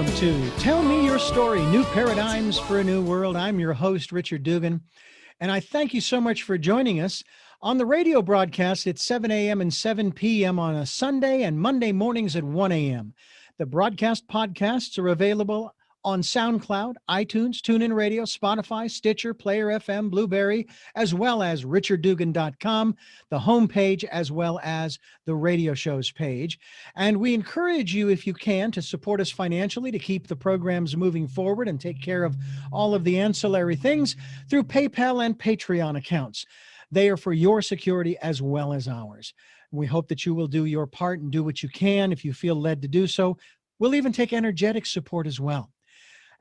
Welcome to Tell Me Your Story, New Paradigms for a New World. I'm your host, Richard Dugan, and I thank you so much for joining us on the radio broadcast at 7 a.m. and 7 p.m. on a Sunday and Monday mornings at 1 a.m. The broadcast podcasts are available on SoundCloud, iTunes, TuneIn Radio, Spotify, Stitcher, Player FM, Blueberry, as well as richarddugan.com, the homepage, as well as the radio show's page. And we encourage you, if you can, to support us financially to keep the programs moving forward and take care of all of the ancillary things through PayPal and Patreon accounts. They are for your security as well as ours. We hope that you will do your part and do what you can if you feel led to do so. We'll even take energetic support as well.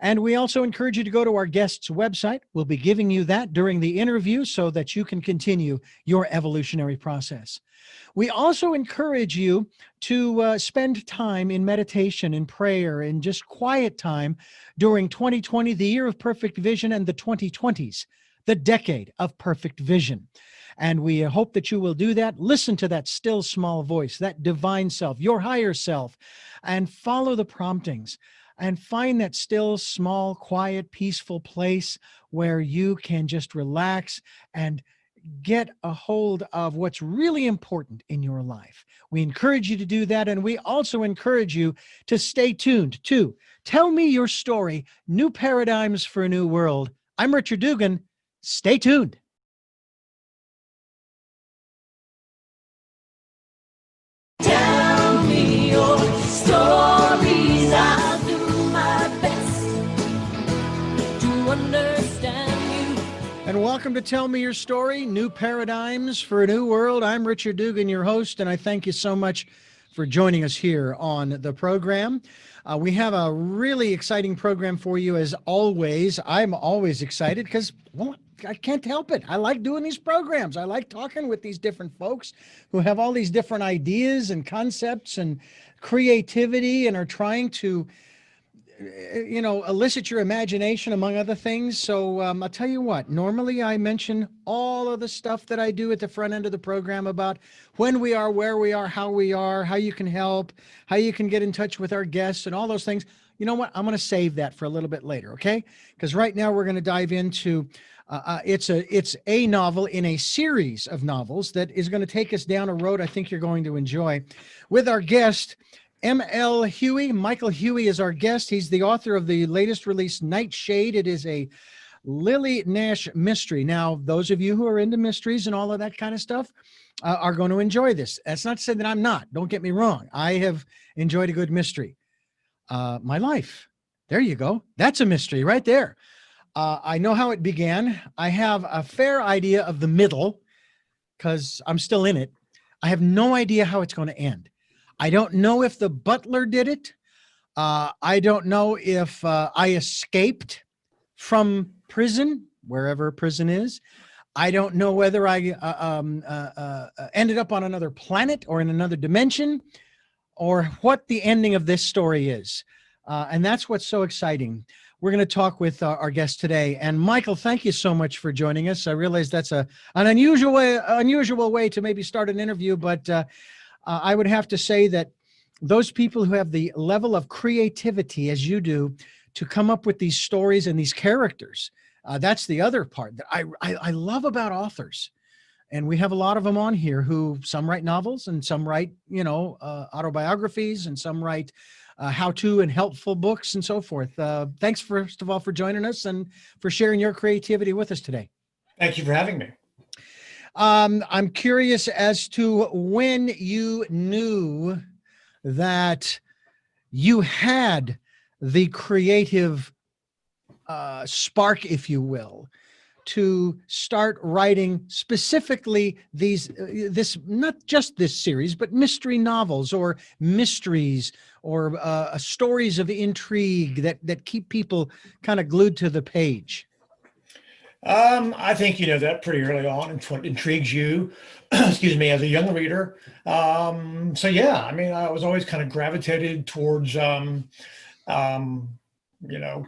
And we also encourage you to go to our guest's website. We'll be giving you that during the interview so that you can continue your evolutionary process. We also encourage you to spend time in meditation and prayer and just quiet time during 2020, the year of perfect vision, and the 2020s, the decade of perfect vision. And we hope that you will do that. Listen to that still small voice, that divine self, your higher self, and follow the promptings. And find that still, small, quiet, peaceful place where you can just relax and get a hold of what's really important in your life. We encourage you to do that. And we also encourage you to stay tuned to Tell Me Your Story, New Paradigms for a New World. I'm Richard Dugan. Stay tuned. Tell me your stories. I'll do my best to understand you. And welcome to Tell Me Your Story, New Paradigms for a New World. I'm Richard Dugan, your host, and I thank you so much for joining us here on the program. We have a really exciting program for you as always. I'm always excited because, well, I can't help it. I like doing these programs. I like talking with these different folks who have all these different ideas and concepts and creativity and are trying to, elicit your imagination, among other things. So I'll tell you what, normally I mention all of the stuff that I do at the front end of the program about when we are, where we are, how you can help, how you can get in touch with our guests and all those things. You know what? I'm going to save that for a little bit later, okay? Because right now we're going to dive into it's a novel in a series of novels that is going to take us down a road I think you're going to enjoy with our guest, L Huie. Michael Huie is our guest. He's the author of the latest release, Nightshade. It is a Lily Nash mystery. Now, those of you who are into mysteries and all of that kind of stuff are going to enjoy this. That's not to say that I'm not. Don't get me wrong. I have enjoyed a good mystery. My life. There you go. That's a mystery right there. I know how it began. I have a fair idea of the middle because I'm still in it. I have no idea how it's going to end. I don't know if the butler did it. I don't know if I escaped from prison, wherever prison is. I don't know whether I ended up on another planet or in another dimension, or what the ending of this story is. And that's what's so exciting. We're going to talk with our guest today. And Michael, thank you so much for joining us. I realize that's an unusual way to maybe start an interview, but I would have to say that those people who have the level of creativity as you do to come up with these stories and these characters, that's the other part that I love about authors. And we have a lot of them on here who some write novels and some write, autobiographies, and some write how-to and helpful books and so forth. Thanks, first of all, for joining us and for sharing your creativity with us today. Thank you for having me. I'm curious as to when you knew that you had the creative spark, if you will, to start writing specifically this not just this series, but mystery novels or mysteries or stories of intrigue that keep people kind of glued to the page. I think you know that pretty early on, and what intrigues you, excuse me, as a young reader. So yeah, I mean, I was always kind of gravitated towards,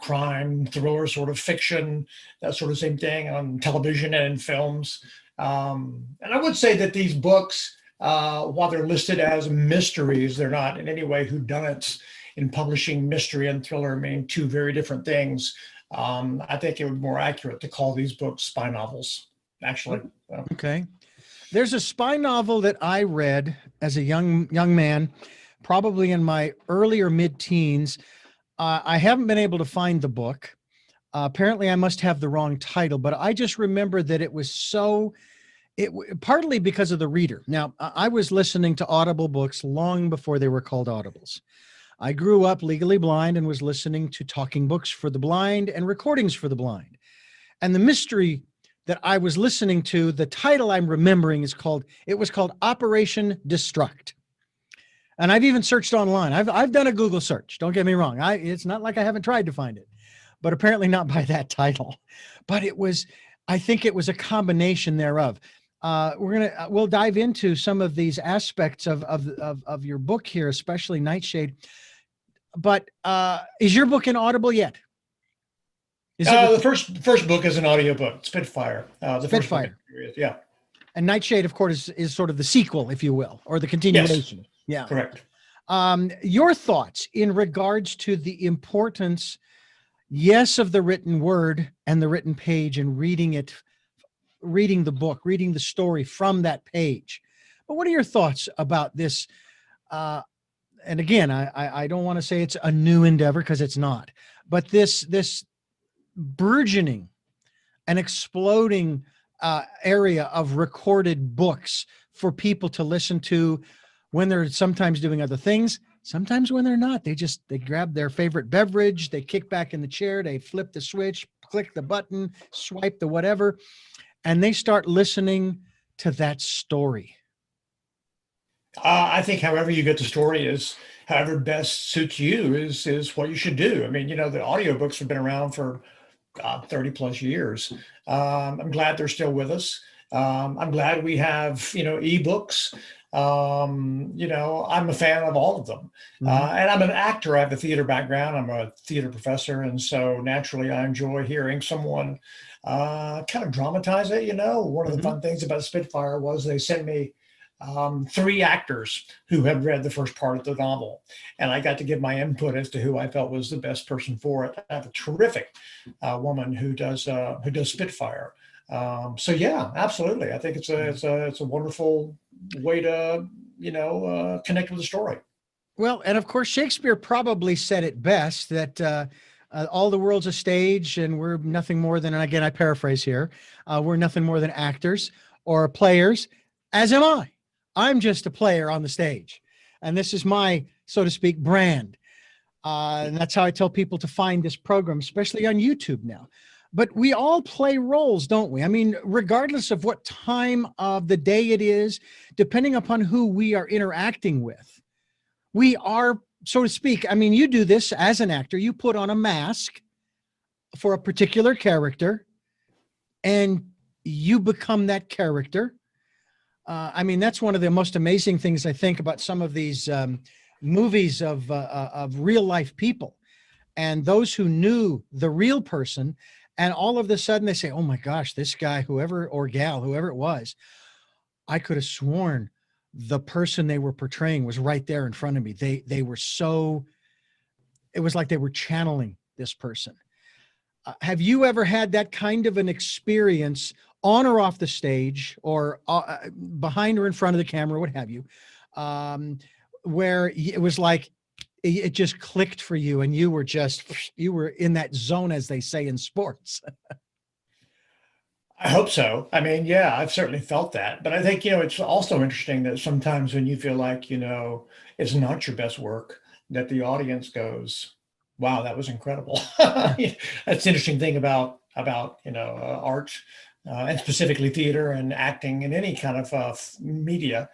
crime, thriller, sort of fiction, that sort of same thing on television and in films. And I would say that these books, while they're listed as mysteries, they're not in any way whodunits. in publishing mystery and thriller mean two very different things. I think it would be more accurate to call these books spy novels, actually. So. Okay. There's a spy novel that I read as a young man, probably in my early or mid-teens. I haven't been able to find the book. Apparently, I must have the wrong title, but I just remember that it was partly because of the reader. Now, I was listening to Audible books long before they were called Audibles. I grew up legally blind and was listening to talking books for the blind and recordings for the blind. And the mystery that I was listening to, the title I'm remembering was called Operation Destruct. And I've even searched online. I've done a Google search. Don't get me wrong. It's not like I haven't tried to find it, but apparently not by that title. But I think it was a combination thereof. We'll dive into some of these aspects of your book here, especially Nightshade. But is your book in Audible yet? The first book is an audiobook, Spitfire. Spitfire. Yeah. And Nightshade, of course, is sort of the sequel, if you will, or the continuation. Yes. Yeah. Correct. Your thoughts in regards to the importance, yes, of the written word and the written page and reading the book, reading the story from that page. But what are your thoughts about this? And again, I don't want to say it's a new endeavor because it's not, but this burgeoning and exploding area of recorded books for people to listen to when they're sometimes doing other things, sometimes when they're not. They grab their favorite beverage, they kick back in the chair, they flip the switch, click the button, swipe the whatever, and they start listening to that story. I think however you get the story is however best suits you is what you should do. I mean, the audiobooks have been around for 30 plus years. I'm glad they're still with us. I'm glad we have, ebooks. I'm a fan of all of them. Mm-hmm. And I'm an actor. I have a theater background. I'm a theater professor. And so naturally I enjoy hearing someone kind of dramatize it. One of the fun things about Spitfire was they sent me 3 actors who had read the first part of the novel, and I got to give my input as to who I felt was the best person for it. I have a terrific woman who does Spitfire. So yeah, absolutely. I think it's a wonderful way to connect with the story. Well, and of course, Shakespeare probably said it best that all the world's a stage, and we're nothing more than, and again, I paraphrase here, we're nothing more than actors or players, as am I. I'm just a player on the stage. And this is my, so to speak, brand. And that's how I tell people to find this program, especially on YouTube now. But we all play roles, don't we? I mean, regardless of what time of the day it is, depending upon who we are interacting with, we are, so to speak, I mean, you do this as an actor, you put on a mask for a particular character and you become that character. I mean, that's one of the most amazing things I think about some of these movies of real life people and those who knew the real person. And all of a sudden they say, oh my gosh, this guy, whoever, or gal, whoever it was, I could have sworn the person they were portraying was right there in front of me. They were so, it was like they were channeling this person. Have you ever had that kind of an experience on or off the stage or behind or in front of the camera, what have you, where it was like, it just clicked for you and you were in that zone, as they say in sports? I hope so. I mean, yeah, I've certainly felt that. But I think, it's also interesting that sometimes when you feel like, it's not your best work, that the audience goes, wow, that was incredible. That's the interesting thing about art. And specifically theater and acting and any kind of media,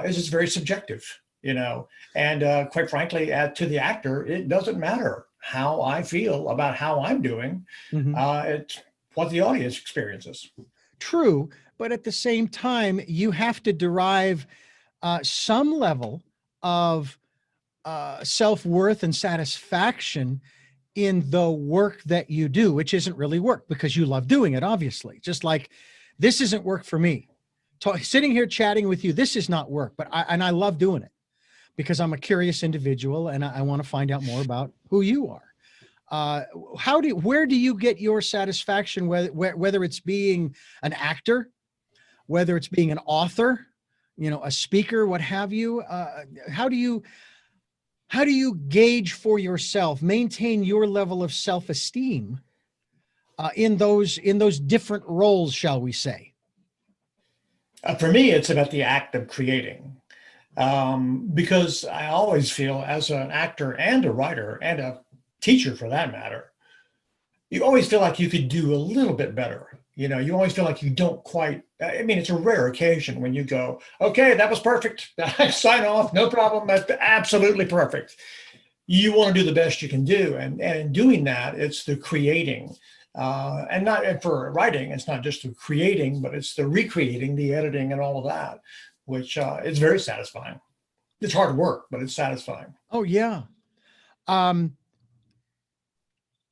is it's very subjective, and quite frankly, to the actor, it doesn't matter how I feel about how I'm doing. It's what the audience experiences. True, but at the same time, you have to derive some level of self-worth and satisfaction in the work that you do, which isn't really work because you love doing it, obviously. Just like this isn't work for me. Sitting here chatting with you, this is not work, but I love doing it. because I'm a curious individual and I want to find out more about who you are. Where do you get your satisfaction, whether it's being an actor, whether it's being an author, a speaker, what have you? How do you gauge for yourself, maintain your level of self-esteem in those different roles, shall we say? For me, it's about the act of creating. Because I always feel, as an actor and a writer and a teacher for that matter, you always feel like you could do a little bit better. You always feel like you don't quite, I mean, it's a rare occasion when you go, okay, that was perfect. Sign off, no problem. That's absolutely perfect. You want to do the best you can do. And in doing that, it's the creating. And for writing, it's not just the creating, but it's the recreating, the editing, and all of that, which is very satisfying. It's hard work, but it's satisfying. Oh, yeah.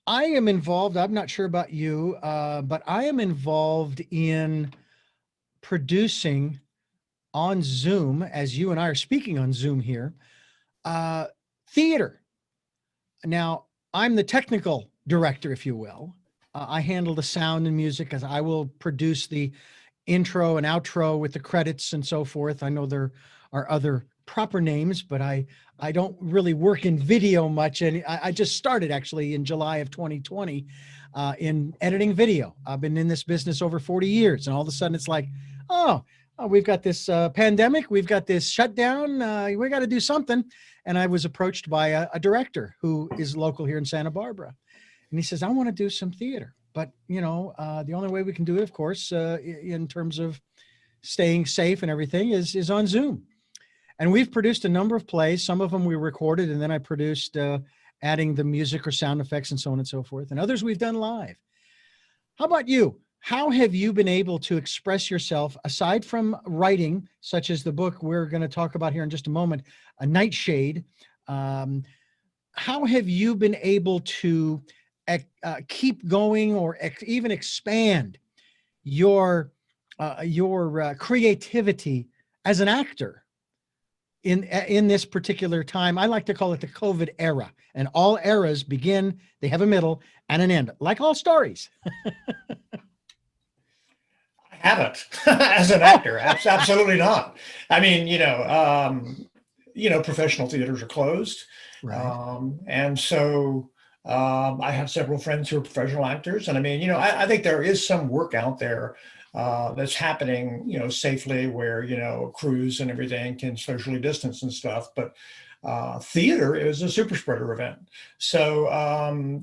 I am involved. I'm not sure about you, but I am involved in producing on Zoom, as you and I are speaking on Zoom here, theater. Now, I'm the technical director, if you will. I handle the sound and music, as I will produce the intro and outro with the credits and so forth. I know there are other proper names, but I don't really work in video much. And I just started actually in July of 2020 in editing video. I've been in this business over 40 years. And all of a sudden it's like, oh, we've got this pandemic. We've got this shutdown. We got to do something. And I was approached by a director who is local here in Santa Barbara. And he says, I want to do some theater. But, the only way we can do it, of course, in terms of staying safe and everything is on Zoom. And we've produced a number of plays. Some of them we recorded, and then I produced adding the music or sound effects and so on and so forth. And others we've done live. How about you? How have you been able to express yourself, aside from writing, such as the book we're going to talk about here in just a moment, A Nightshade? How have you been able to keep going or even expand your creativity as an actor in this particular time? I like to call it the COVID era, and all eras begin, they have a middle and an end, like all stories. I haven't as an actor. Absolutely not. I mean, professional theaters are closed. Right. And so I have several friends who are professional actors. And I mean, I think there is some work out there that's happening, safely, where, crews and everything can socially distance and stuff. But theater is a super spreader event. So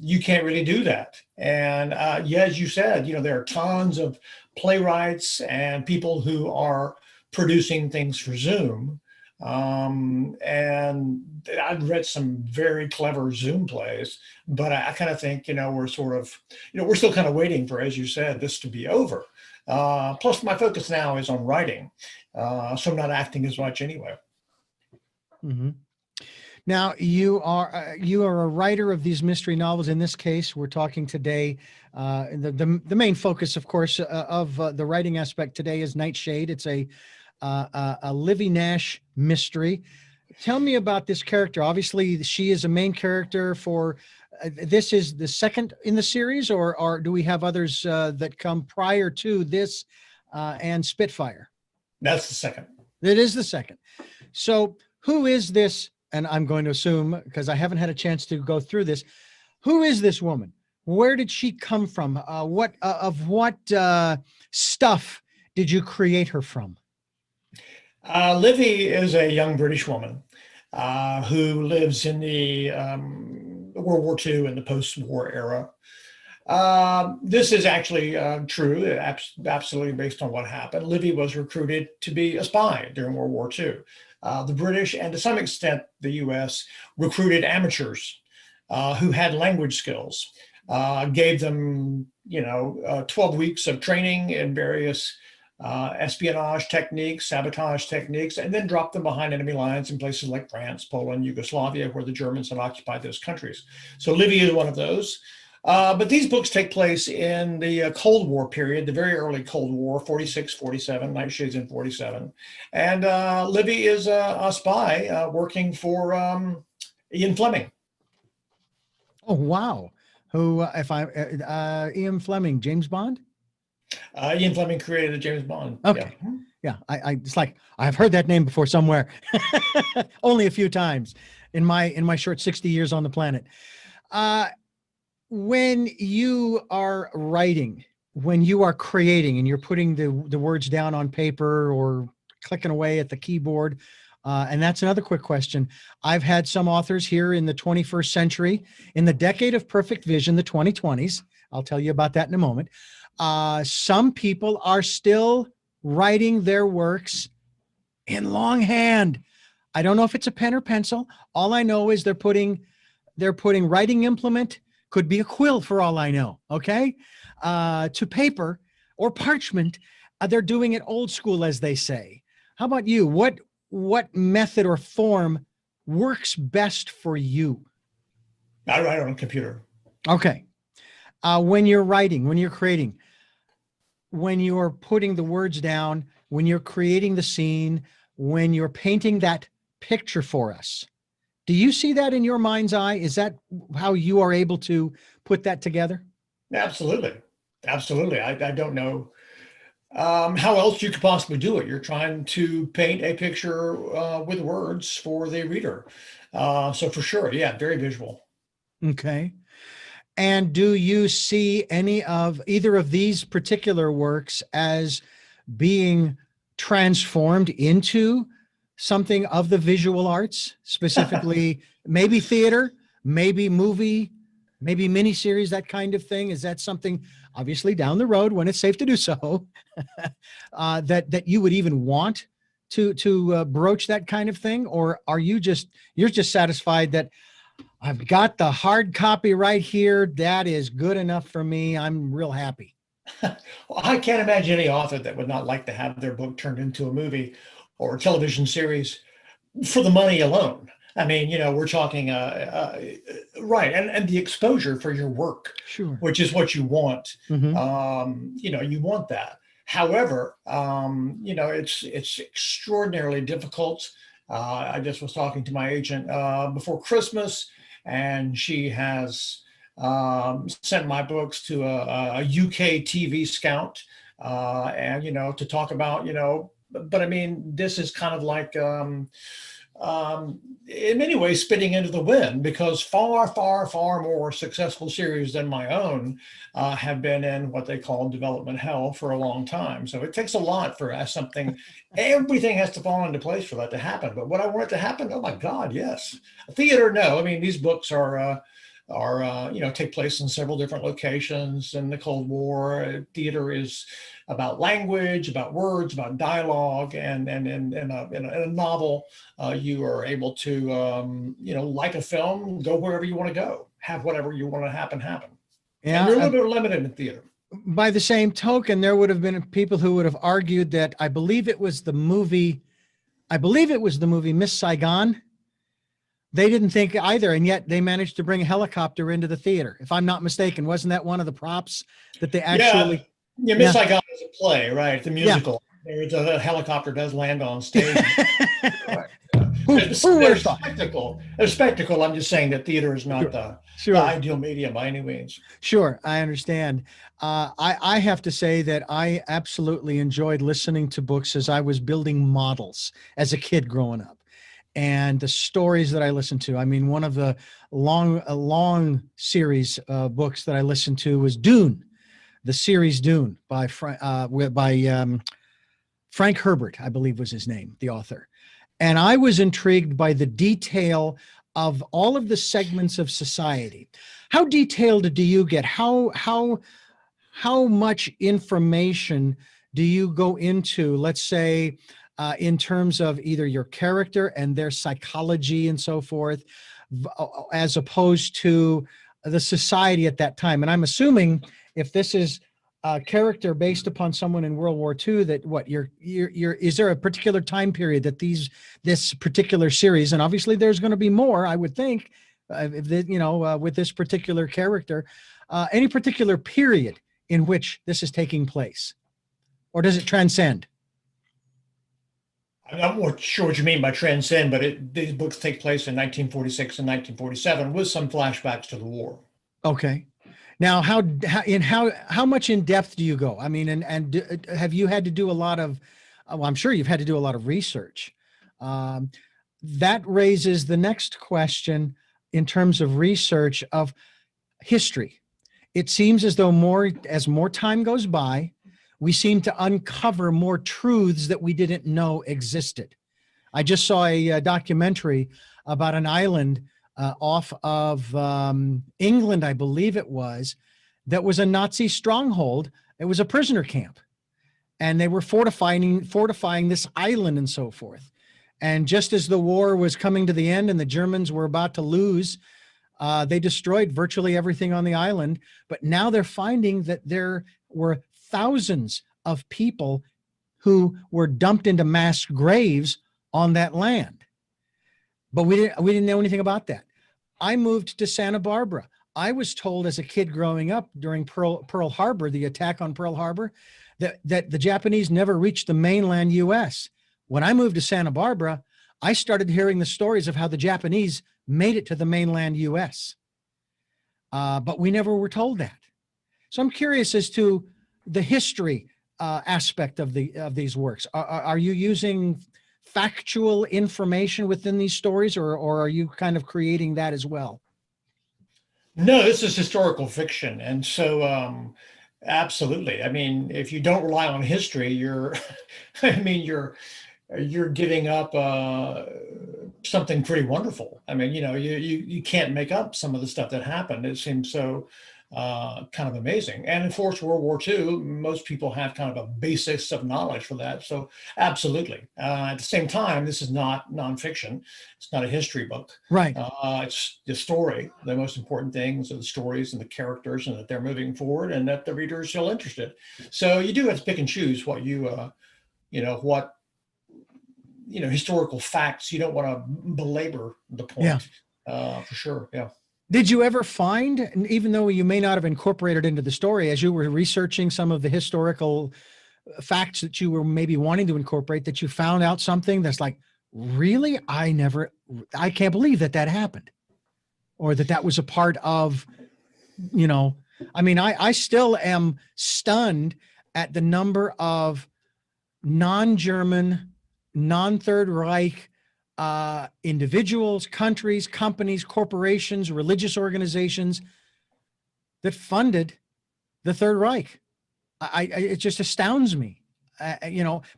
you can't really do that. And yeah, as you said, there are tons of playwrights and people who are producing things for Zoom. And I've read some very clever Zoom plays, but I kind of think, we're sort of, we're still kind of waiting for, as you said, this to be over. Plus my focus now is on writing. So I'm not acting as much anyway. Mm-hmm. Now you are a writer of these mystery novels. In this case, we're talking today. The main focus, of course, of the writing aspect today is Nightshade. It's a Livy Nash mystery. Tell me about this character. Obviously, she is a main character for. This is the second in the series, or do we have others that come prior to this and Spitfire? That's the second. It is the second. So who is this? And I'm going to assume, because I haven't had a chance to go through this, who is this woman? Where did she come from? What stuff did you create her from? Livy is a young British woman who lives in the World War II and the post-war era. This is actually true, absolutely based on what happened. Livy was recruited to be a spy during World War II. The British, and to some extent the US, recruited amateurs who had language skills, gave them 12 weeks of training in various espionage techniques, sabotage techniques, and then dropped them behind enemy lines in places like France, Poland, Yugoslavia, where the Germans had occupied those countries. So Livy is one of those. But these books take place in the Cold War period, the very early Cold War, 46, 47, Nightshade's in 47. And Libby is a spy working for Ian Fleming. Oh, wow. Who, if I, Ian Fleming, James Bond? Ian Fleming created James Bond. Okay. Yeah. It's like, I've heard that name before somewhere, only a few times in my short 60 years on the planet. When you are writing, when you are creating and you're putting the words down on paper or clicking away at the keyboard, and that's another quick question. I've had some authors here in the 21st century, in the decade of perfect vision, the 2020s. I'll tell you about that in a moment. Some people are still writing their works in longhand. I don't know if it's a pen or pencil. All I know is they're putting writing implement, could be a quill for all I know, okay, to paper or parchment. They're doing it old school, as they say. How about you? What method or form works best for you? I write on a computer. Okay. When you're writing, when you're creating, when you're putting the words down, when you're creating the scene, when you're painting that picture for us, do you see that in your mind's eye? Is that how you are able to put that together? Absolutely. Absolutely. I don't know how else you could possibly do it. You're trying to paint a picture with words for the reader. So for sure, yeah, very visual. Okay. And do you see any of either of these particular works as being transformed into something of the visual arts, specifically maybe theater, maybe movie, maybe miniseries, that kind of thing? Is that something, obviously down the road when it's safe to do so, that you would even want to broach that kind of thing? Or are you're just satisfied that I've got the hard copy right here, that is good enough for me, I'm real happy? Well, I can't imagine any author that would not like to have their book turned into a movie or a television series for the money alone. I mean, we're talking, right, and the exposure for your work, Sure. which is what you want. Mhm. You want that. However, it's extraordinarily difficult. I just was talking to my agent before Christmas, and she has sent my books to a UK TV scout, and to talk about, but I mean, this is kind of like in many ways spitting into the wind, because far, far, far more successful series than my own have been in what they call development hell for a long time. So it takes a lot for something, everything has to fall into place for that to happen. But what I want it to happen, oh my God, yes. Theater, no. I mean, these books are take place in several different locations in the Cold War. Theater is about language, about words, about dialogue, and in a novel, you are able to like a film, go wherever you want to go, have whatever you want to happen. And you're a Yeah. little bit limited in theater. By the same token, there would have been people who would have argued that I believe it was the movie Miss Saigon. They didn't think either, and yet they managed to bring a helicopter into the theater. If I'm not mistaken, wasn't that one of the props that they actually? Yeah, Miss Saigon is a play, right? The musical. There's a helicopter does land on stage. Right. Who would have thought? There's spectacle. I'm just saying that theater is not the ideal medium by any means. Sure, I understand. I have to say that I absolutely enjoyed listening to books as I was building models as a kid growing up. And the stories that I listened to. I mean, one of the long series books that I listened to was Dune, the series Dune by Frank Herbert, I believe was his name, the author. And I was intrigued by the detail of all of the segments of society. How detailed do you get? How much information do you go into, let's say, in terms of either your character and their psychology and so forth, as opposed to the society at that time? And I'm assuming if this is a character based upon someone in World War II, that is there a particular time period that this particular series, and obviously there's going to be more, I would think, with this particular character, any particular period in which this is taking place, or does it transcend? I'm not sure what you mean by transcend, but these books take place in 1946 and 1947 with some flashbacks to the war. Okay. Now, how much in depth do you go? I mean, have you had to do a lot of? Well, I'm sure you've had to do a lot of research. That raises the next question in terms of research of history. It seems as though as more time goes by, we seem to uncover more truths that we didn't know existed. I just saw a documentary about an island off of England, I believe it was, that was a Nazi stronghold. It was a prisoner camp, and they were fortifying this island and so forth. And just as the war was coming to the end and the Germans were about to lose, they destroyed virtually everything on the island. But now they're finding that there were thousands of people who were dumped into mass graves on that land. But we didn't know anything about that. I moved to Santa Barbara. I was told as a kid growing up during Pearl Harbor, the attack on Pearl Harbor, that the Japanese never reached the mainland US. When I moved to Santa Barbara, I started hearing the stories of how the Japanese made it to the mainland US. But we never were told that. So I'm curious as to the history aspect of these works. Are you using factual information within these stories, or are you kind of creating that as well? No, this is historical fiction. And so, absolutely. I mean, if you don't rely on history, you're giving up something pretty wonderful. I mean, you can't make up some of the stuff that happened. It seems so kind of amazing. And of course, World War II, most people have kind of a basis of knowledge for that. So absolutely. At the same time, this is not nonfiction. It's not a history book. Right. It's the story. The most important things are the stories and the characters, and that they're moving forward and that the reader is still interested. So you do have to pick and choose what historical facts. You don't want to belabor the point. Yeah. For sure. Yeah. Did you ever find, and even though you may not have incorporated into the story, as you were researching some of the historical facts that you were maybe wanting to incorporate, that you found out something that's like, really? I can't believe that happened, or that was a part of, I mean, I still am stunned at the number of non-German, non-Third Reich individuals, countries, companies, corporations, religious organizations that funded the Third Reich. It just astounds me,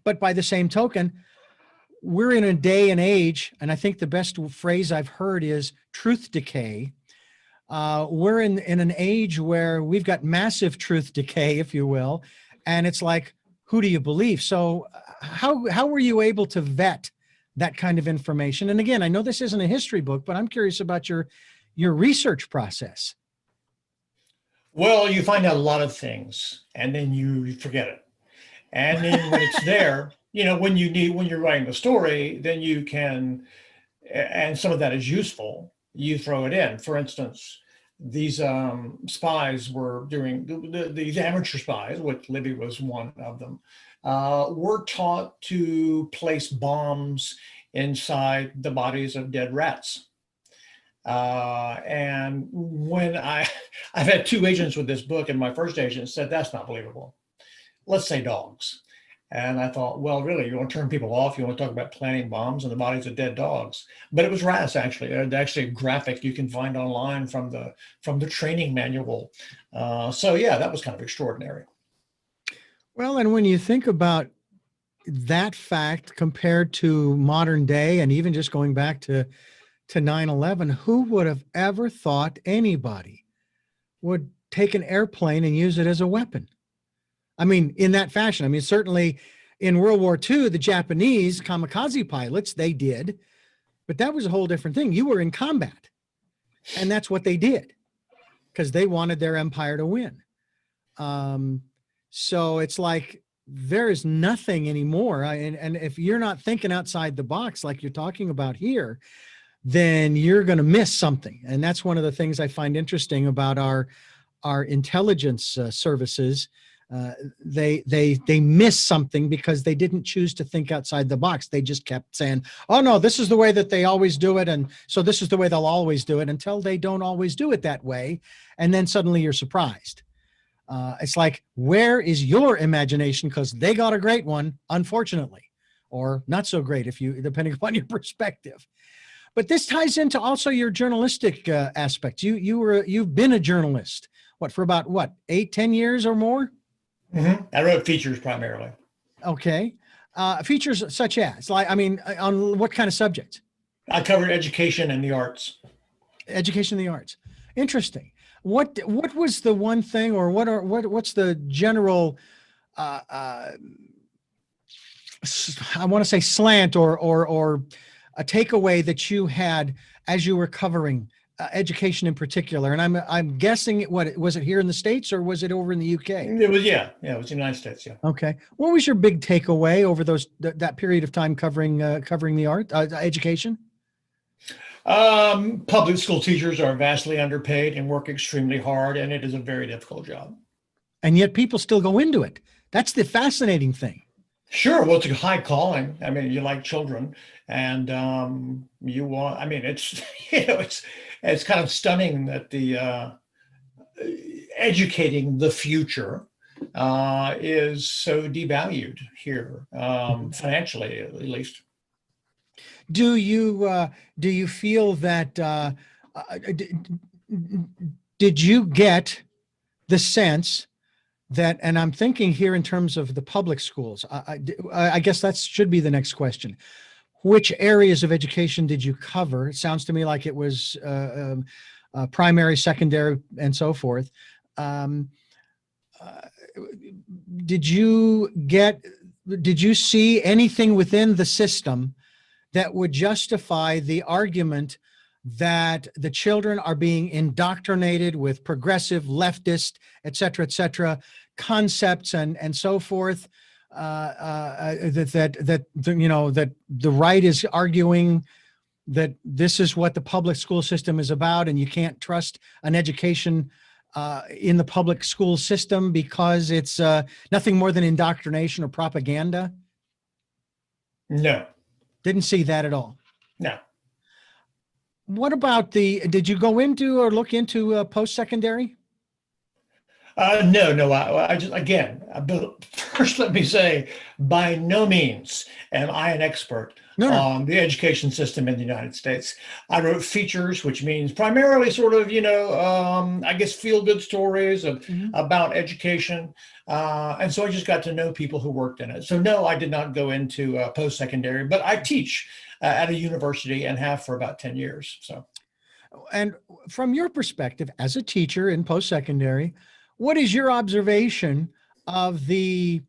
but by the same token, we're in a day and age, and I think the best phrase I've heard is truth decay. We're in an age where we've got massive truth decay, if you will, and it's like, who do you believe? So how were you able to vet that kind of information? And again, I know this isn't a history book, but I'm curious about your research process. Well, you find out a lot of things and then you forget it. And then when it's there, when you're writing the story, then you can, and some of that is useful, you throw it in. For instance, these spies were doing, these amateur spies, which Libby was one of them, were taught to place bombs inside the bodies of dead rats. And when I've had two agents with this book, and my first agent said, that's not believable. Let's say dogs. And I thought, well, really, you want to turn people off? You want to talk about planting bombs in the bodies of dead dogs? But it was rats, actually. Actually, a graphic you can find online from the training manual. So yeah, that was kind of extraordinary. Well, and when you think about that fact compared to modern day, and even just going back to 9/11, who would have ever thought anybody would take an airplane and use it as a weapon? I mean, in that fashion. I mean, certainly in World War II, the Japanese kamikaze pilots, they did, but that was a whole different thing. You were in combat, and that's what they did because they wanted their empire to win. So it's like there is nothing anymore. And if you're not thinking outside the box like you're talking about here, then you're going to miss something. And that's one of the things I find interesting about our our intelligence services, they miss something because they didn't choose to think outside the box. They just kept saying, "Oh no, this is the way that they always do it, and so this is the way they'll always do it," until they don't always do it that way, and then suddenly you're surprised. It's like, where is your imagination? Because they got a great one, unfortunately, or not so great, if you, depending upon your perspective. But this ties into also your journalistic aspect. You've been a journalist, what, for about what, 8-10 years or more? I wrote features primarily. Okay. Features such as, like, I mean, on what kind of subjects? I covered education and the arts. Education and the arts. Interesting. What was the one thing, or what's the general, I want to say slant, or a takeaway that you had as you were covering education in particular? And I'm guessing, what was it, here in the States, or was it over in the UK? It was, it was the United States. Yeah. Okay. What was your big takeaway over that period of time covering the art education? Public school teachers are vastly underpaid and work extremely hard, and it is a very difficult job. And yet people still go into it. That's the fascinating thing. Sure. Well, it's a high calling. I mean, you like children, and you want, I mean, it's, it's kind of stunning that the educating the future is so devalued here, financially, at least. Do you feel that, did you get the sense that, and I'm thinking here in terms of the public schools, I guess that should be the next question. Which areas of education did you cover? It sounds to me like it was primary, secondary, and so forth. Did you see anything within the system that would justify the argument that the children are being indoctrinated with progressive, leftist, et cetera, concepts and so forth, that the right is arguing that this is what the public school system is about, and you can't trust an education in the public school system because it's nothing more than indoctrination or propaganda? No. Didn't see that at all. No. What about did you go into or look into post-secondary? No. I just, again, first let me say, by no means am I an expert on the education system in the United States. I wrote features, which means primarily sort of, I guess, feel-good stories about education. And so I just got to know people who worked in it. So no, I did not go into post-secondary, but I teach at a university and have for about 10 years. So, and from your perspective as a teacher in post-secondary, what is your observation of the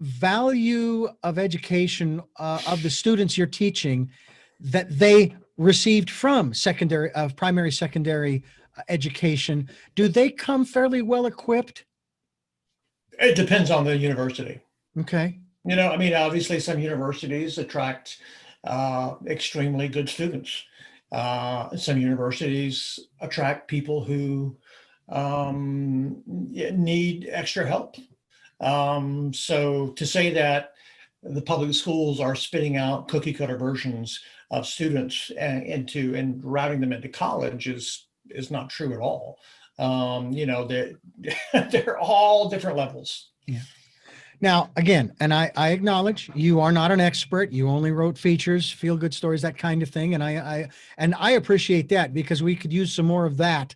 value of education of the students you're teaching that they received from primary, secondary education? Do they come fairly well equipped? It depends on the university. Okay. I mean, obviously some universities attract extremely good students. Some universities attract people who need extra help. So to say that the public schools are spitting out cookie cutter versions of students and routing them into college is not true at all. They're all different levels. Yeah. Now, again, and I acknowledge you are not an expert. You only wrote features, feel good stories, that kind of thing. And I appreciate that, because we could use some more of that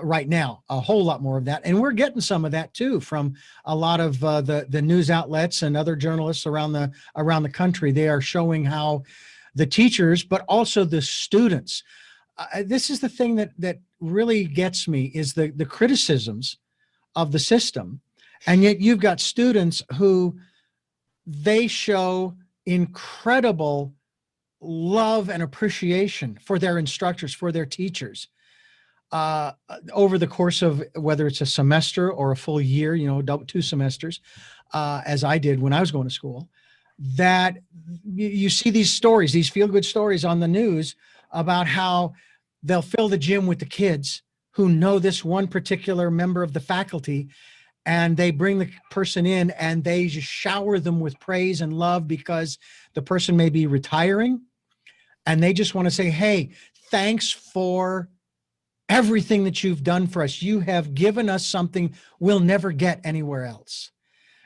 right now, a whole lot more of that. And we're getting some of that too from a lot of the news outlets and other journalists around the country. They are showing how the teachers, but also the students. This is the thing that really gets me, is the criticisms of the system. And yet you've got students who they show incredible love and appreciation for their instructors, for their teachers, over the course of whether it's a semester or a full year, 2 semesters, as I did when I was going to school, that you see these stories, these feel-good stories on the news about how they'll fill the gym with the kids who know this one particular member of the faculty, and they bring the person in and they just shower them with praise and love because the person may be retiring, and they just want to say, hey, thanks for everything that you've done for us. You have given us something we'll never get anywhere else.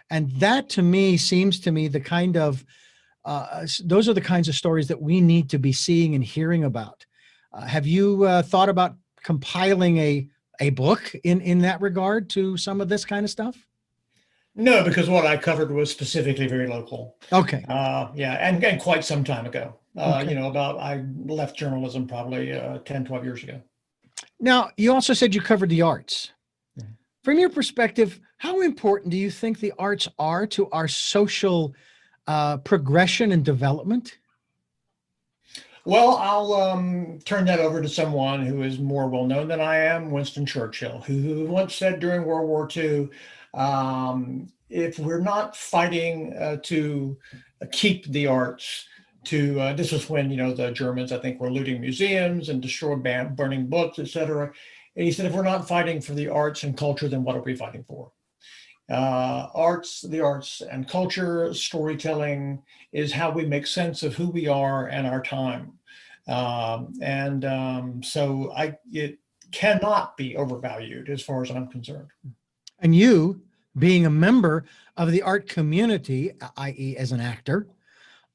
And that, to me, seems to me the kind of those are the kinds of stories that we need to be seeing and hearing about. Have you thought about compiling a book in that regard to some of this kind of stuff? No, because what I covered was specifically very local. Okay. Yeah, and quite some time ago. Okay. I left journalism probably 10, 12 years ago. Now, you also said you covered the arts. Mhm. From your perspective, how important do you think the arts are to our social progression and development? Well, I'll turn that over to someone who is more well known than I am, Winston Churchill, who once said during World War II, if we're not fighting to keep the arts, this was when the Germans, I think, were looting museums and burning books, etc. And he said, if we're not fighting for the arts and culture, then what are we fighting for? The arts and culture, storytelling is how we make sense of who we are and our time. So it cannot be overvalued as far as I'm concerned. And you, being a member of the art community, i.e. as an actor,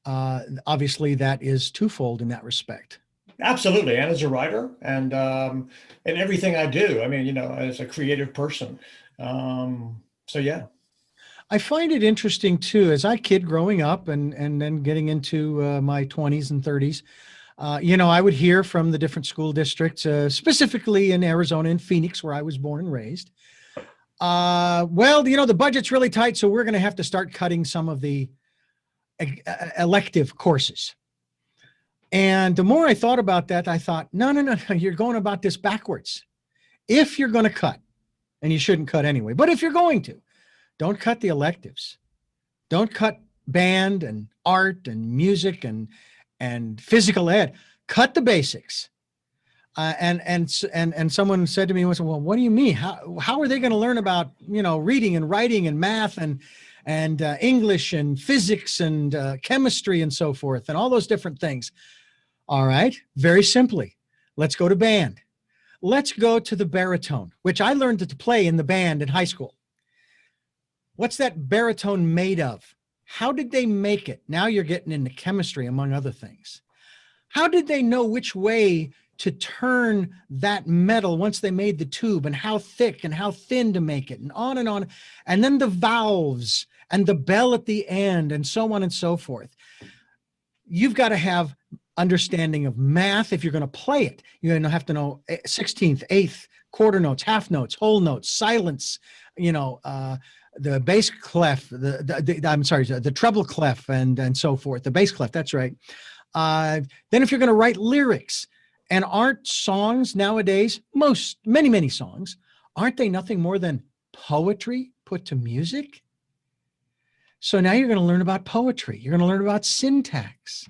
obviously that is twofold in that respect. Absolutely. And as a writer and everything I do, I mean, as a creative person. So yeah. I find it interesting too, as a kid growing up and then getting into my 20s and 30s, I would hear from the different school districts, specifically in Arizona and Phoenix, where I was born and raised. Well, the budget's really tight, so we're going to have to start cutting some of the elective courses. And the more I thought about that, I thought, no, you're going about this backwards. If you're going to cut, and you shouldn't cut anyway, but if you're going to, don't cut the electives. Don't cut band and art and music and physical ed. Cut the basics. And someone said to me once, well, what do you mean? How are they going to learn about reading and writing and math and English and physics and chemistry and so forth and all those different things? All right, very simply, let's go to band. Let's go to the baritone, which I learned to play in the band in high school. What's that baritone made of? How did they make it? Now you're getting into chemistry, among other things. How did they know which way to turn that metal once they made the tube, and how thick and how thin to make it, and on and on. And then the valves and the bell at the end and so on and so forth. You've got to have understanding of math if you're going to play it. You're going to have to know 16th, eighth, quarter notes, half notes, whole notes, silence, the bass clef, the treble clef and so forth, the bass clef, that's right. Then if you're going to write lyrics, and aren't songs nowadays, many songs, aren't they nothing more than poetry put to music? So now you're going to learn about poetry. You're going to learn about syntax.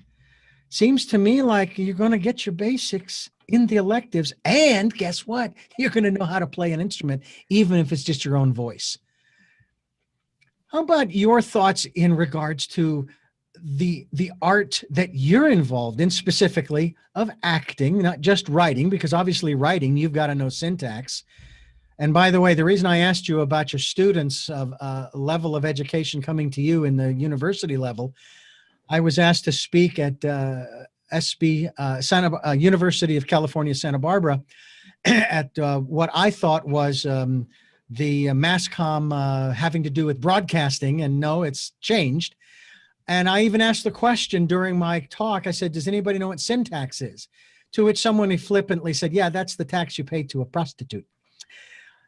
Seems to me like you're going to get your basics in the electives, and guess what? You're going to know how to play an instrument, even if it's just your own voice. How about your thoughts in regards to the art that you're involved in, specifically of acting, not just writing, because obviously writing, you've got to know syntax. And by the way, the reason I asked you about your students of level of education coming to you in the university level, I was asked to speak at University of California, Santa Barbara, at what I thought was the mass comm having to do with broadcasting, and no, it's changed. And I even asked the question during my talk, I said, does anybody know what syntax is? To which someone flippantly said, yeah, that's the tax you pay to a prostitute.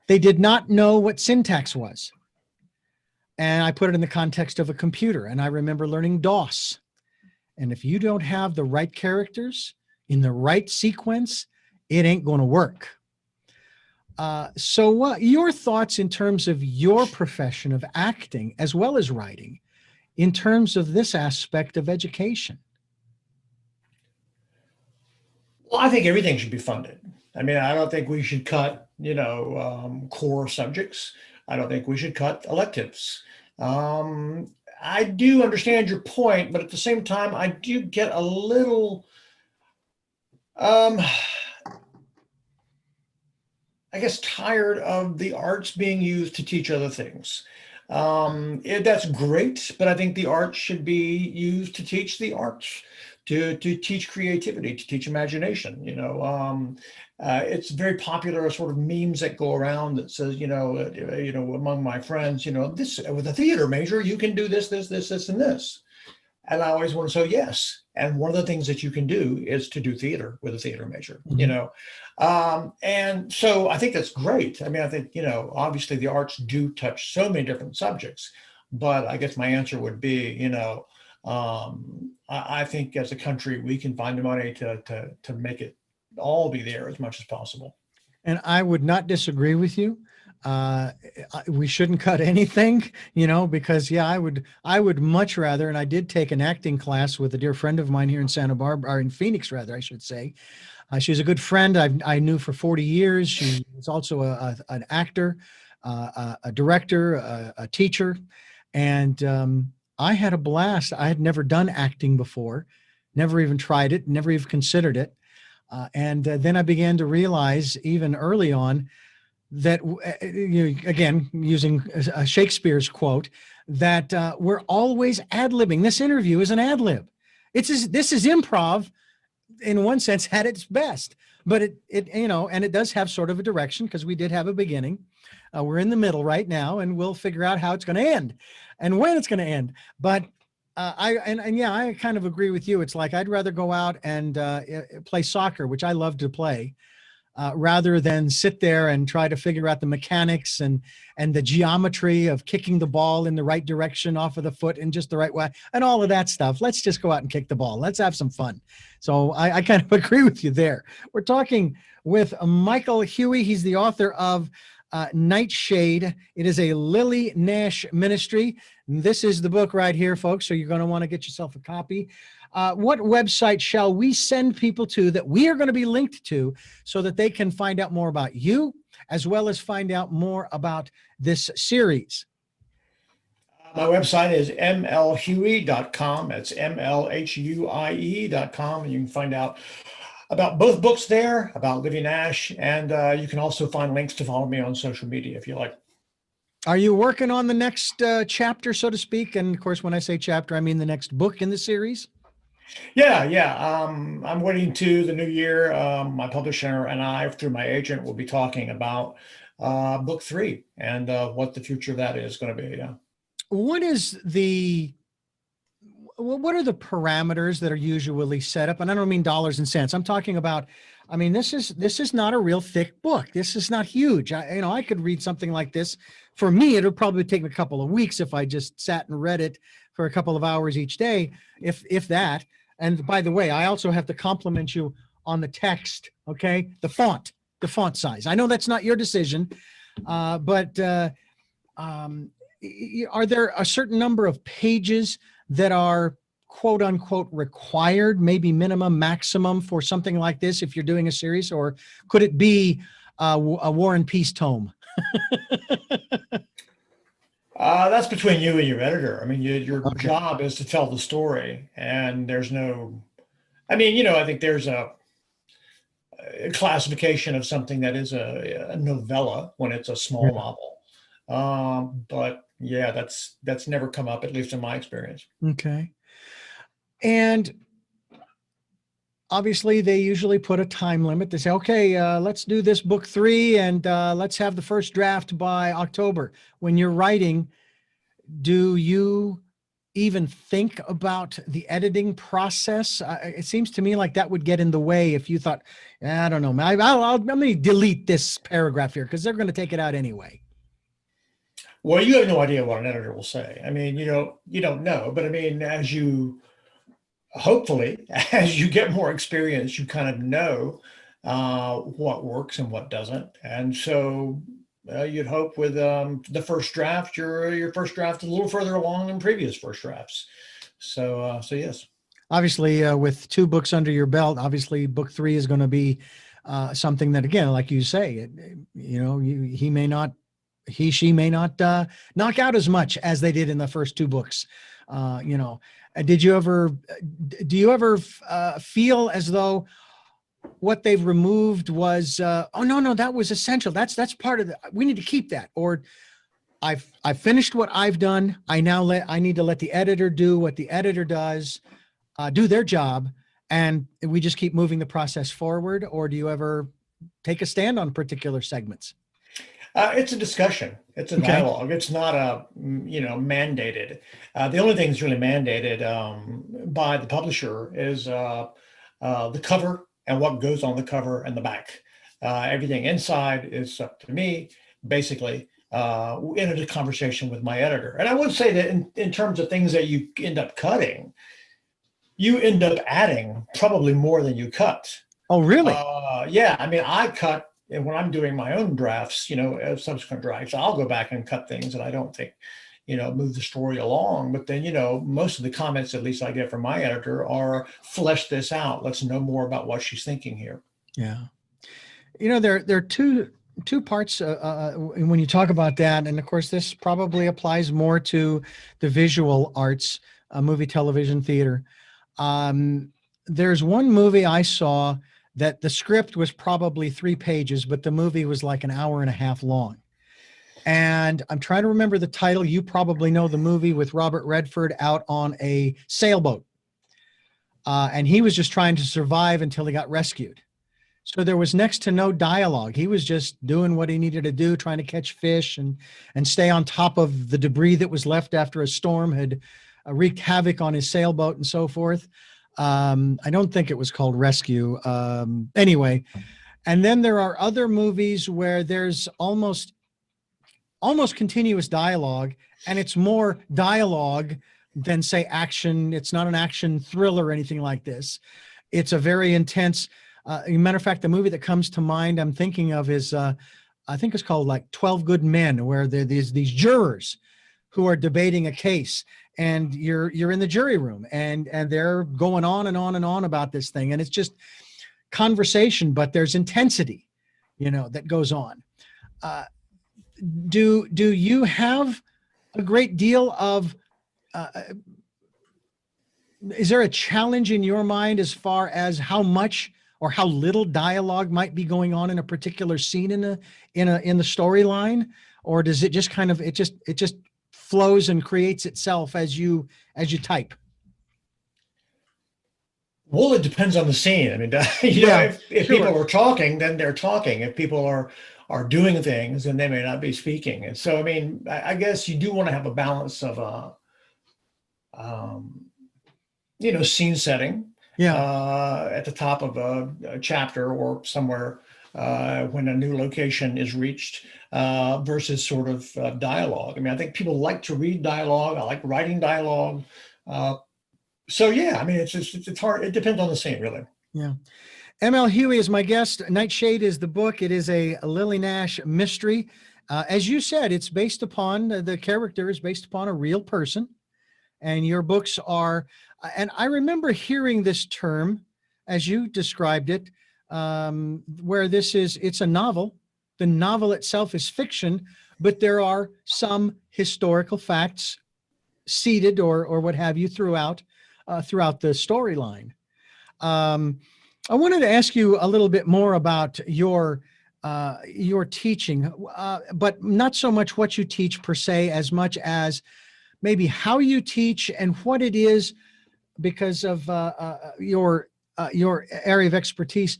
They did not know what syntax was. And I put it in the context of a computer. And I remember learning DOS. And if you don't have the right characters in the right sequence, it ain't going to work. So what your thoughts in terms of your profession of acting as well as writing in terms of this aspect of education? Well, I think everything should be funded. I mean, I don't think we should cut, core subjects. I don't think we should cut electives. Um, I do understand your point, but at the same time, I do get a little, um, I guess, tired of the arts being used to teach other things. That's great, but I think the arts should be used to teach the arts, to teach creativity, to teach imagination. It's very popular sort of memes that go around that says, among my friends, this with a theater major, you can do this, and this. And I always want to say yes. And one of the things that you can do is to do theater with a theater major, and so I think that's great. I mean, I think, obviously the arts do touch so many different subjects, but I guess my answer would be, I think as a country, we can find the money to make it all be there as much as possible. And I would not disagree with you. We shouldn't cut anything, because I would much rather, and I did take an acting class with a dear friend of mine here in Santa Barbara, or in Phoenix, rather, I should say. She's a good friend I knew for 40 years. She was also an actor, a director, a teacher. And I had a blast. I had never done acting before, never even tried it, never even considered it. And then I began to realize even early on that, again, using Shakespeare's quote, that we're always ad-libbing. This interview is an ad-lib. This is improv in one sense at its best, but it and it does have sort of a direction, because we did have a beginning. We're in the middle right now, and we'll figure out how it's going to end and when it's going to end. But I kind of agree with you. It's like I'd rather go out and play soccer, which I love to play, rather than sit there and try to figure out the mechanics and the geometry of kicking the ball in the right direction off of the foot in just the right way and all of that stuff. Let's just go out and kick the ball. Let's have some fun. So I kind of agree with you there. We're talking with Michael Huie. He's the author of Nightshade. It is a Lily Nash ministry. This is the book right here, folks. So you're going to want to get yourself a copy. What website shall we send people to that we are going to be linked to so that they can find out more about you, as well as find out more about this series? My website is mlhuie.com. That's mlhuie.com. And you can find out about both books there, about Livy Nash. And you can also find links to follow me on social media if you like. Are you working on the next chapter, so to speak? And of course, when I say chapter, I mean the next book in the series. Yeah. I'm waiting to the new year. My publisher and I, through my agent, will be talking about book 3 and what the future of that is going to be. Yeah. What are the parameters that are usually set up? And I don't mean dollars and cents. I'm talking about, this is not a real thick book. This is not huge. I could read something like this. For me, it would probably take me a couple of weeks if I just sat and read it for a couple of hours each day, if that. And by the way, I also have to compliment you on the text. Okay. The font size. I know that's not your decision, but are there a certain number of pages that are quote unquote required, maybe minimum, maximum for something like this if you're doing a series, or could it be a War and Peace tome? That's between you and your editor. Your job is to tell the story, and there's no, I think there's a classification of something that is a novella when it's a small novel. But yeah, that's never come up, at least in my experience. Okay. And obviously they usually put a time limit. They say, okay, let's do this book 3 and let's have the first draft by October. When you're writing, do you even think about the editing process? It seems to me like that would get in the way if you thought, I don't know, I'm going to delete this paragraph here because they're going to take it out anyway. Well, you have no idea what an editor will say. You don't know, but hopefully, as you get more experience, you kind of know what works and what doesn't. And so you'd hope with the first draft, your first draft is a little further along than previous first drafts. So yes. Obviously, with 2 books under your belt, obviously book 3 is going to be something that, again, like you say, she may not knock out as much as they did in the first two books. Did you ever, do you ever feel as though what they've removed was, oh no, that was essential. That's part of we need to keep that. Or I've finished what I've done. I need to let the editor do what the editor does, do their job, and we just keep moving the process forward? Or do you ever take a stand on particular segments? It's a discussion. It's a dialogue. It's not mandated. The only thing that's really mandated by the publisher is the cover and what goes on the cover and the back. Everything inside is up to me, basically, in a conversation with my editor. And I would say that in terms of things that you end up cutting, you end up adding probably more than you cut. Oh, really? Yeah. I mean, I cut, and when I'm doing my own drafts, subsequent drafts, I'll go back and cut things that I don't think, move the story along. But then, most of the comments, at least I get from my editor, are flesh this out. Let's know more about what she's thinking here. Yeah. There are two parts when you talk about that. And of course, this probably applies more to the visual arts, movie, television, theater. There's one movie I saw that the script was probably 3 pages, but the movie was like an hour and a half long. And I'm trying to remember the title. You probably know the movie with Robert Redford out on a sailboat. And he was just trying to survive until he got rescued. So there was next to no dialogue. He was just doing what he needed to do, trying to catch fish and stay on top of the debris that was left after a storm had wreaked havoc on his sailboat and so forth. I don't think it was called Rescue. Anyway, and then there are other movies where there's almost continuous dialogue, and it's more dialogue than, say, action. It's not an action thriller or anything like this. It's a very intense, as a matter of fact, the movie that comes to mind I'm thinking of is, I think it's called like 12 Good Men, where there's these jurors who are debating a case, and you're in the jury room, and they're going on and on and on about this thing. And it's just conversation, but there's intensity, that goes on. Do you have a great deal of, is there a challenge in your mind as far as how much or how little dialogue might be going on in a particular scene in the storyline? Or does it just kind of, it just flows and creates itself as you type? Well, it depends on the scene. I mean, if sure. People are talking, then they're talking. If people are doing things, then they may not be speaking. And so, I mean, I guess you do want to have a balance of scene setting. Yeah. At the top of a chapter or somewhere when a new location is reached, versus sort of dialogue. I mean, I think people like to read dialogue. I like writing dialogue. So yeah, I mean, it's hard. It depends on the scene, really. Yeah. L Huie is my guest. Nightshade is the book. It is a Lily Nash mystery. As you said, it's based upon, the character is based upon a real person. And your books are, and I remember hearing this term as you described it, where it's a novel. The novel itself is fiction, but there are some historical facts seeded or what have you throughout the storyline. I wanted to ask you a little bit more about your teaching, but not so much what you teach per se, as much as maybe how you teach and what it is, because of your area of expertise,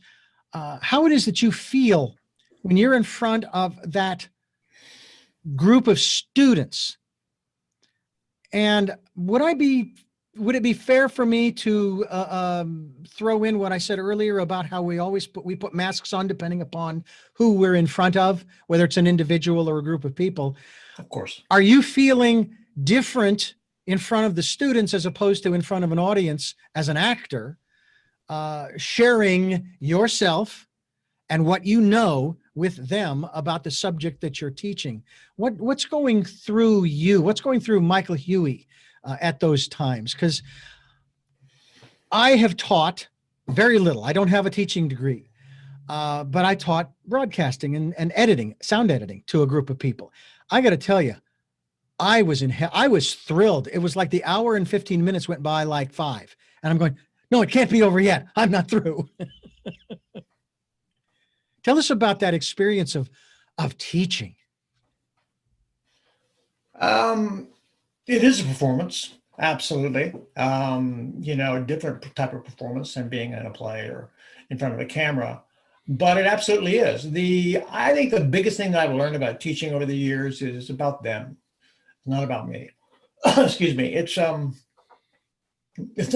how it is that you feel when you're in front of that group of students. And would it be fair for me to throw in what I said earlier about how we put masks on depending upon who we're in front of, whether it's an individual or a group of people? Of course. Are you feeling different in front of the students as opposed to in front of an audience as an actor, sharing yourself and what you know with them about the subject that you're teaching? What's going through you? What's going through Michael Huie at those times? Because I have taught very little. I don't have a teaching degree. but I taught broadcasting and editing, sound editing to a group of people. I got to tell you, I was thrilled. It was like the hour and 15 minutes went by like 5. And I'm going, no, it can't be over yet. I'm not through. Tell us about that experience of teaching. It is a performance, absolutely. A different type of performance than being in a play or in front of a camera, but it absolutely is. I think the biggest thing that I've learned about teaching over the years is about them, not about me. Excuse me. It's not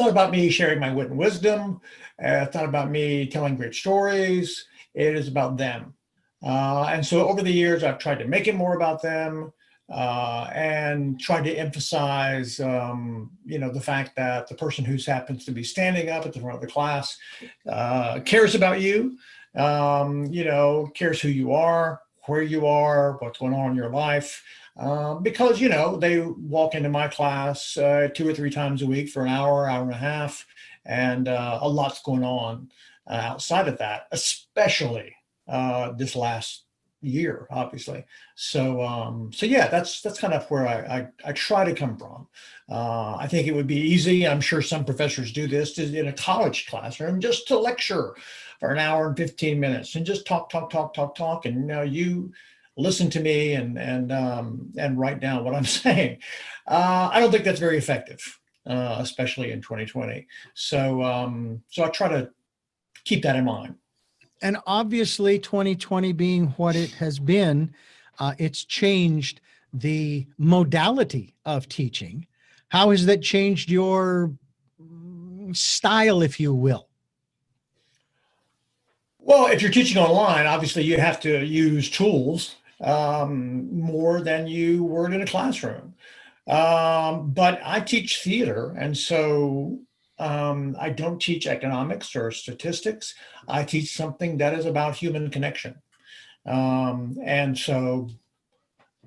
about me sharing my wit and wisdom. It's not about me telling great stories. It is about them. And so over the years, I've tried to make it more about them, and tried to emphasize, the fact that the person who happens to be standing up at the front of the class cares about you, cares who you are, where you are, what's going on in your life. Because, they walk into my class 2 or 3 times a week for an hour, hour and a half, and a lot's going on outside of that, especially this last year, obviously. So yeah, that's kind of where I try to come from. I think it would be easy. I'm sure some professors do this in a college classroom, just to lecture for an hour and 15 minutes and just talk, and you listen to me and write down what I'm saying. I don't think that's very effective, especially in 2020. So I try to keep that in mind. And obviously 2020 being what it has been, it's changed the modality of teaching. How has that changed your style, if you will? Well, if you're teaching online, obviously you have to use tools more than you would in a classroom. But I teach theater, and so I don't teach economics or statistics. I teach something that is about human connection. And so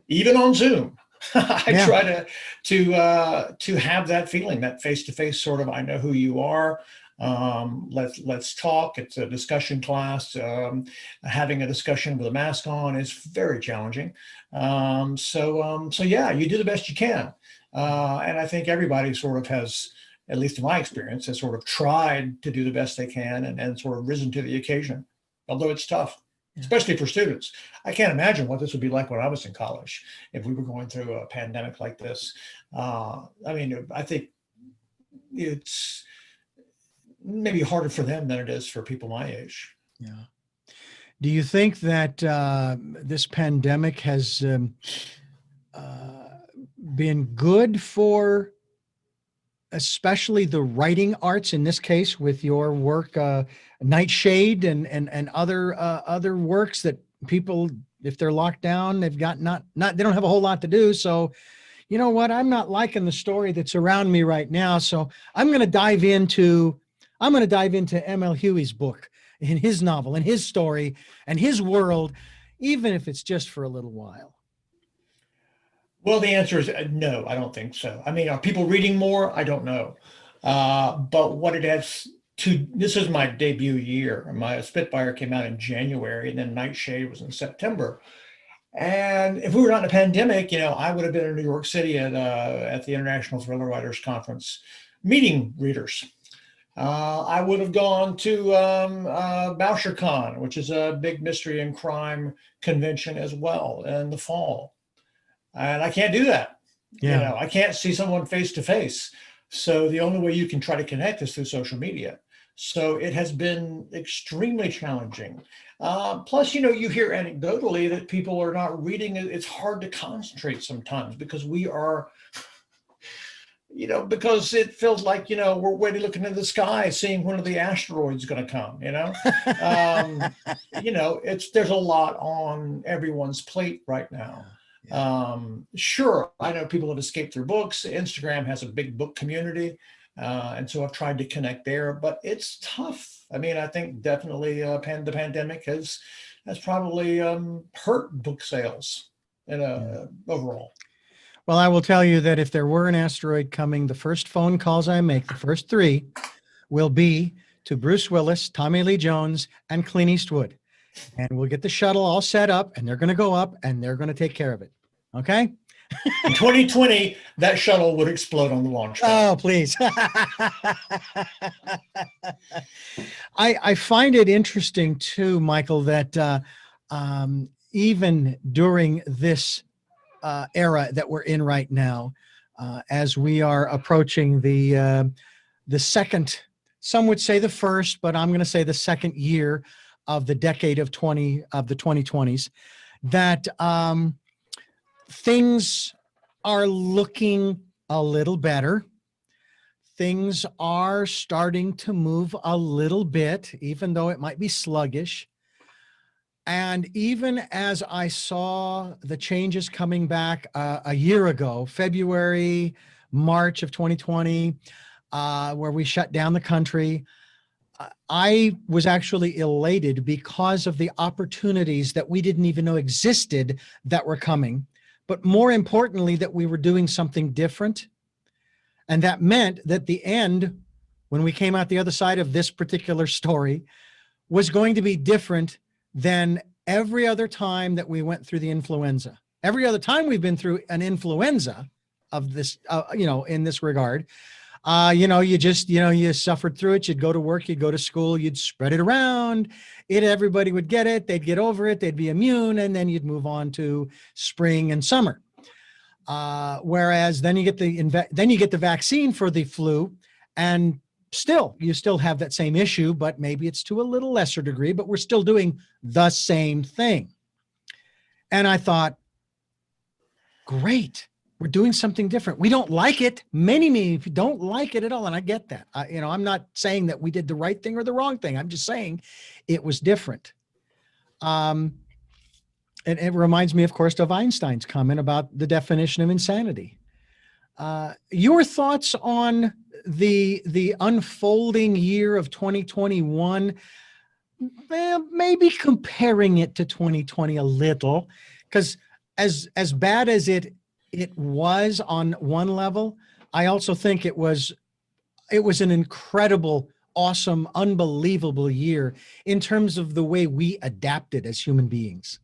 even on Zoom, I try to have that feeling, that face-to-face sort of, I know who you are. Let's talk. It's a discussion class. Having a discussion with a mask on is very challenging. So yeah, you do the best you can. And I think everybody sort of has, at least in my experience, has sort of tried to do the best they can and sort of risen to the occasion, although it's tough, especially for students. I can't imagine what this would be like when I was in college if we were going through a pandemic like this. I think it's maybe harder for them than it is for people my age. Yeah. Do you think that this pandemic has been good for especially the writing arts, in this case with your work, Nightshade and other works that people, if they're locked down, they've got not they don't have a whole lot to do. So, you know what, I'm not liking the story that's around me right now. So I'm going to dive into M. L. Huie's book, in his novel and his story and his world, even if it's just for a little while. Well, the answer is no, I don't think so. I mean, are people reading more? I don't know. But what it has this was my debut year. My Spitfire came out in January, and then Nightshade was in September. And if we were not in a pandemic, I would have been in New York City at the International Thriller Writers Conference meeting readers. I would have gone to BoucherCon, which is a big mystery and crime convention as well, in the fall. And I can't do that. Yeah. I can't see someone face to face. So the only way you can try to connect is through social media. So it has been extremely challenging. Plus, you hear anecdotally that people are not reading. It's hard to concentrate sometimes because we are, because it feels like, we're waiting, looking into the sky, seeing when are the asteroids going to come, there's a lot on everyone's plate right now. Sure, I know people have escaped their books. Instagram has a big book community. And so I've tried to connect there, but it's tough. I mean, I think definitely the pandemic has probably hurt book sales overall. Well, I will tell you that if there were an asteroid coming, the first phone calls I make, the first 3, will be to Bruce Willis, Tommy Lee Jones, and Clint Eastwood. And we'll get the shuttle all set up, and they're going to go up, and they're going to take care of it. Okay? In 2020, that shuttle would explode on the launch pad. Oh, please. I find it interesting too, Michael, that even during this era that we're in right now, as we are approaching the second, some would say the first, but I'm going to say the second year of the decade of the 2020s, that things are looking a little better. Things are starting to move a little bit, even though it might be sluggish. And even as I saw the changes coming back a year ago, February, March of 2020, where we shut down the country, I was actually elated because of the opportunities that we didn't even know existed that were coming. But more importantly, that we were doing something different. And that meant that the end, when we came out the other side of this particular story, was going to be different than every other time that we went through the influenza. Every other time we've been through an influenza of this, in this regard, you suffered through it. You'd go to work, you'd go to school, you'd spread it around. Everybody would get it. They'd get over it. They'd be immune, and then you'd move on to spring and summer. Whereas then you get the vaccine for the flu, and you still have that same issue, but maybe it's to a little lesser degree. But we're still doing the same thing. And I thought, great. We're doing something different. We don't like it. Many don't like it at all. And I get that. I'm not saying that we did the right thing or the wrong thing. I'm just saying it was different. And it reminds me, of course, of Einstein's comment about the definition of insanity. Your thoughts on the unfolding year of 2021, maybe comparing it to 2020 a little, because as bad as it was on one level, I also think it was an incredible, awesome, unbelievable year in terms of the way we adapted as human beings.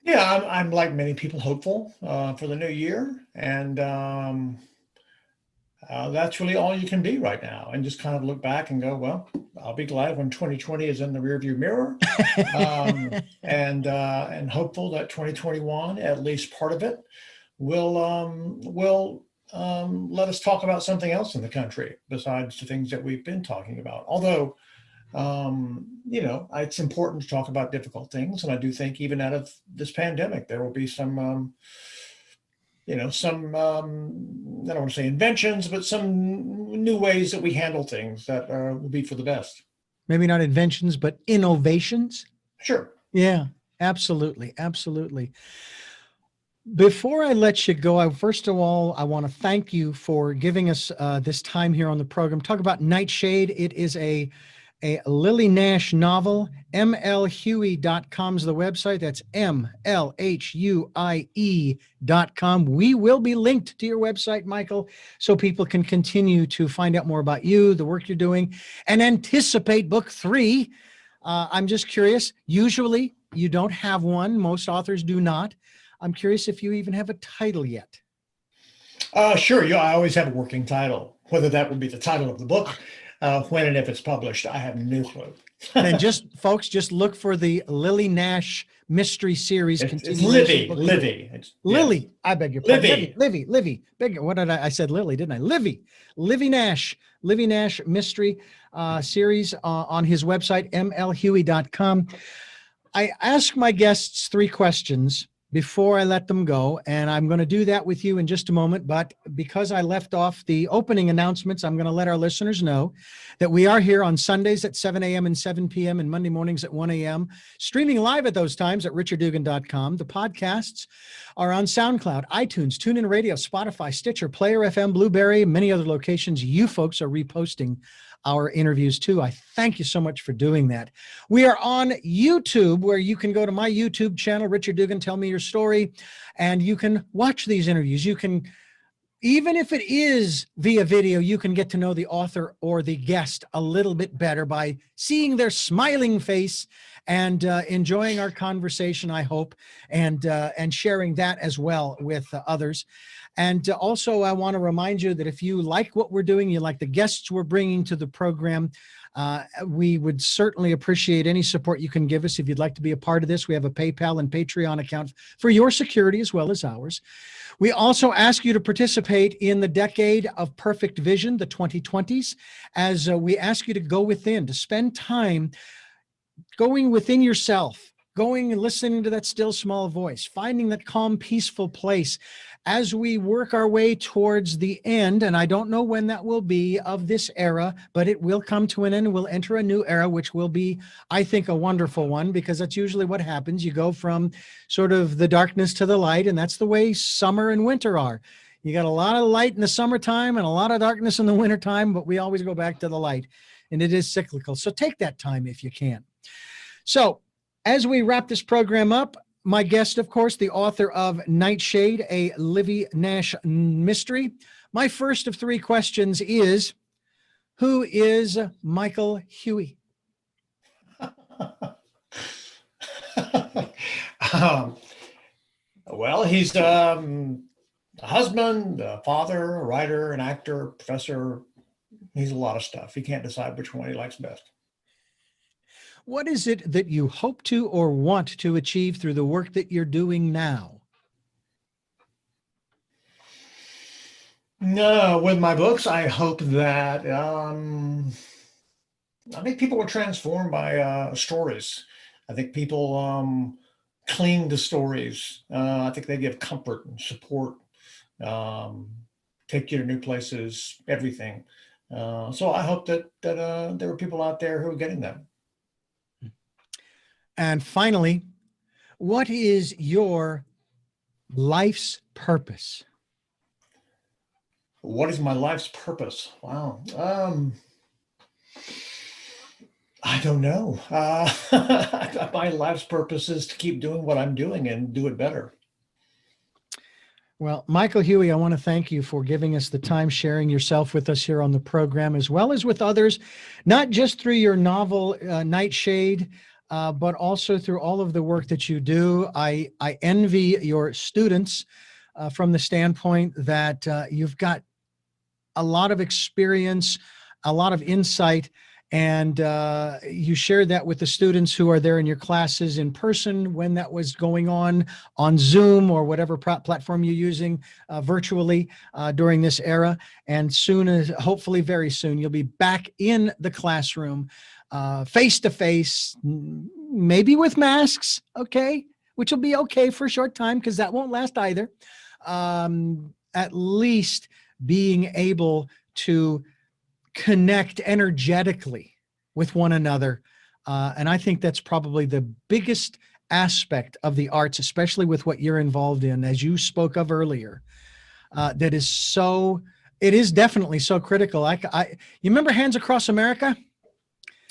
Yeah, I'm like many people hopeful for the new year, and that's really all you can be right now, and just kind of look back and go, well, I'll be glad when 2020 is in the rearview mirror, and hopeful that 2021, at least part of it, will let us talk about something else in the country besides the things that we've been talking about. Although, it's important to talk about difficult things, and I do think even out of this pandemic, there will be some. I don't want to say inventions, but some new ways that we handle things that will be for the best. Maybe not inventions, but innovations. Sure. Yeah, absolutely. Absolutely. Before I let you go, first of all, I want to thank you for giving us this time here on the program. Talk about Nightshade. It is a Lily Nash novel. mlhuie.com is the website. That's mlhuie.com. We will be linked to your website, Michael, so people can continue to find out more about you, the work you're doing, and anticipate book 3. I'm just curious. Usually you don't have one. Most authors do not. I'm curious if you even have a title yet. Sure. I always have a working title. Whether that would be the title of the book, when and if it's published, I have no clue. And folks, just look for the Lily Nash mystery series. It's Livy. Lily. Yes. I beg your pardon. Livy. Livy. What did I said Lily, didn't I? Livy Nash mystery series on his website, mlhuie.com. I ask my guests 3 questions before I let them go, and I'm going to do that with you in just a moment. But because I left off the opening announcements, I'm going to let our listeners know that we are here on Sundays at 7 a.m. and 7 p.m. and Monday mornings at 1 a.m., streaming live at those times at richarddugan.com. The podcasts are on SoundCloud, iTunes, TuneIn Radio, Spotify, Stitcher, Player FM, Blueberry, many other locations. You folks are reposting our interviews too. I thank you so much for doing that. We are on YouTube, where you can go to my YouTube channel, Richard Dugan, Tell Me Your Story, and you can watch these interviews. You can even if it is via video, you can get to know the author or the guest a little bit better by seeing their smiling face and enjoying our conversation, I hope, and sharing that as well with others. And also, I want to remind you that if you like what we're doing, you like the guests we're bringing to the program, we would certainly appreciate any support you can give us. If you'd like to be a part of this, we have a PayPal and Patreon account for your security as well as ours. We also ask you to participate in the Decade of Perfect Vision, the 2020s, as we ask you to go within, to spend time going within yourself, going and listening to that still small voice, finding that calm, peaceful place as we work our way towards the end. And I don't know when that will be of this era, but it will come to an end. We'll enter a new era, which will be, I think, a wonderful one, because that's usually what happens. You go from sort of the darkness to the light, and that's the way summer and winter are. You got a lot of light in the summertime and a lot of darkness in the wintertime, but we always go back to the light, and it is cyclical. So take that time if you can. So as we wrap this program up, my guest, of course, the author of Nightshade, a Livy Nash mystery. My first of three questions is, who is Michael Huie? Well, he's a husband, a father, a writer, an actor, professor. He's a lot of stuff. He can't decide which one he likes best. What is it that you hope to or want to achieve through the work that you're doing now? No, with my books, I hope that I think people are transformed by stories. I think people cling to stories. I think they give comfort and support, take you to new places, everything. So I hope that there are people out there who are getting that. And finally, what is your life's purpose? What is my life's purpose? Wow. I don't know. My life's purpose is to keep doing what I'm doing and do it better. Well, Michael Huie, I want to thank you for giving us the time, sharing yourself with us here on the program, as well as with others, not just through your novel, Nightshade, but also through all of the work that you do. I envy your students from the standpoint that you've got a lot of experience, a lot of insight, and you shared that with the students who are there in your classes in person when that was going on Zoom or whatever platform you're using virtually during this era. And soon, as hopefully very soon, you'll be back in the classroom face to face, maybe with masks, okay, which will be okay for a short time because that won't last either. At least being able to connect energetically with one another. And I think that's probably the biggest aspect of the arts, especially with what you're involved in, as you spoke of earlier, that is so, it is definitely so critical. You remember Hands Across America?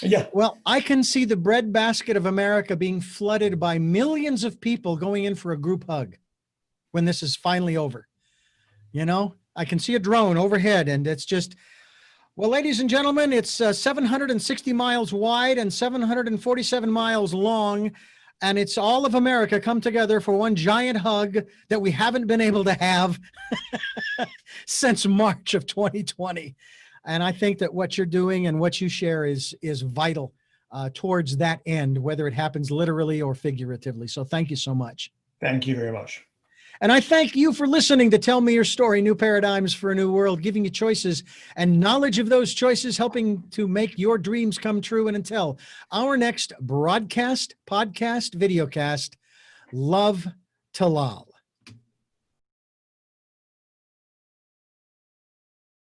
Yeah. Well, I can see the breadbasket of America being flooded by millions of people going in for a group hug when this is finally over. You know, I can see a drone overhead, and it's just, well, ladies and gentlemen, it's 760 miles wide and 747 miles long, and it's all of America come together for one giant hug that we haven't been able to have since March of 2020. And I think that what you're doing and what you share is vital towards that end, whether it happens literally or figuratively. So thank you so much. Thank you very much. And I thank you for listening to Tell Me Your Story, New Paradigms for a New World, giving you choices and knowledge of those choices, helping to make your dreams come true. And until our next broadcast, podcast, videocast, love, Talal.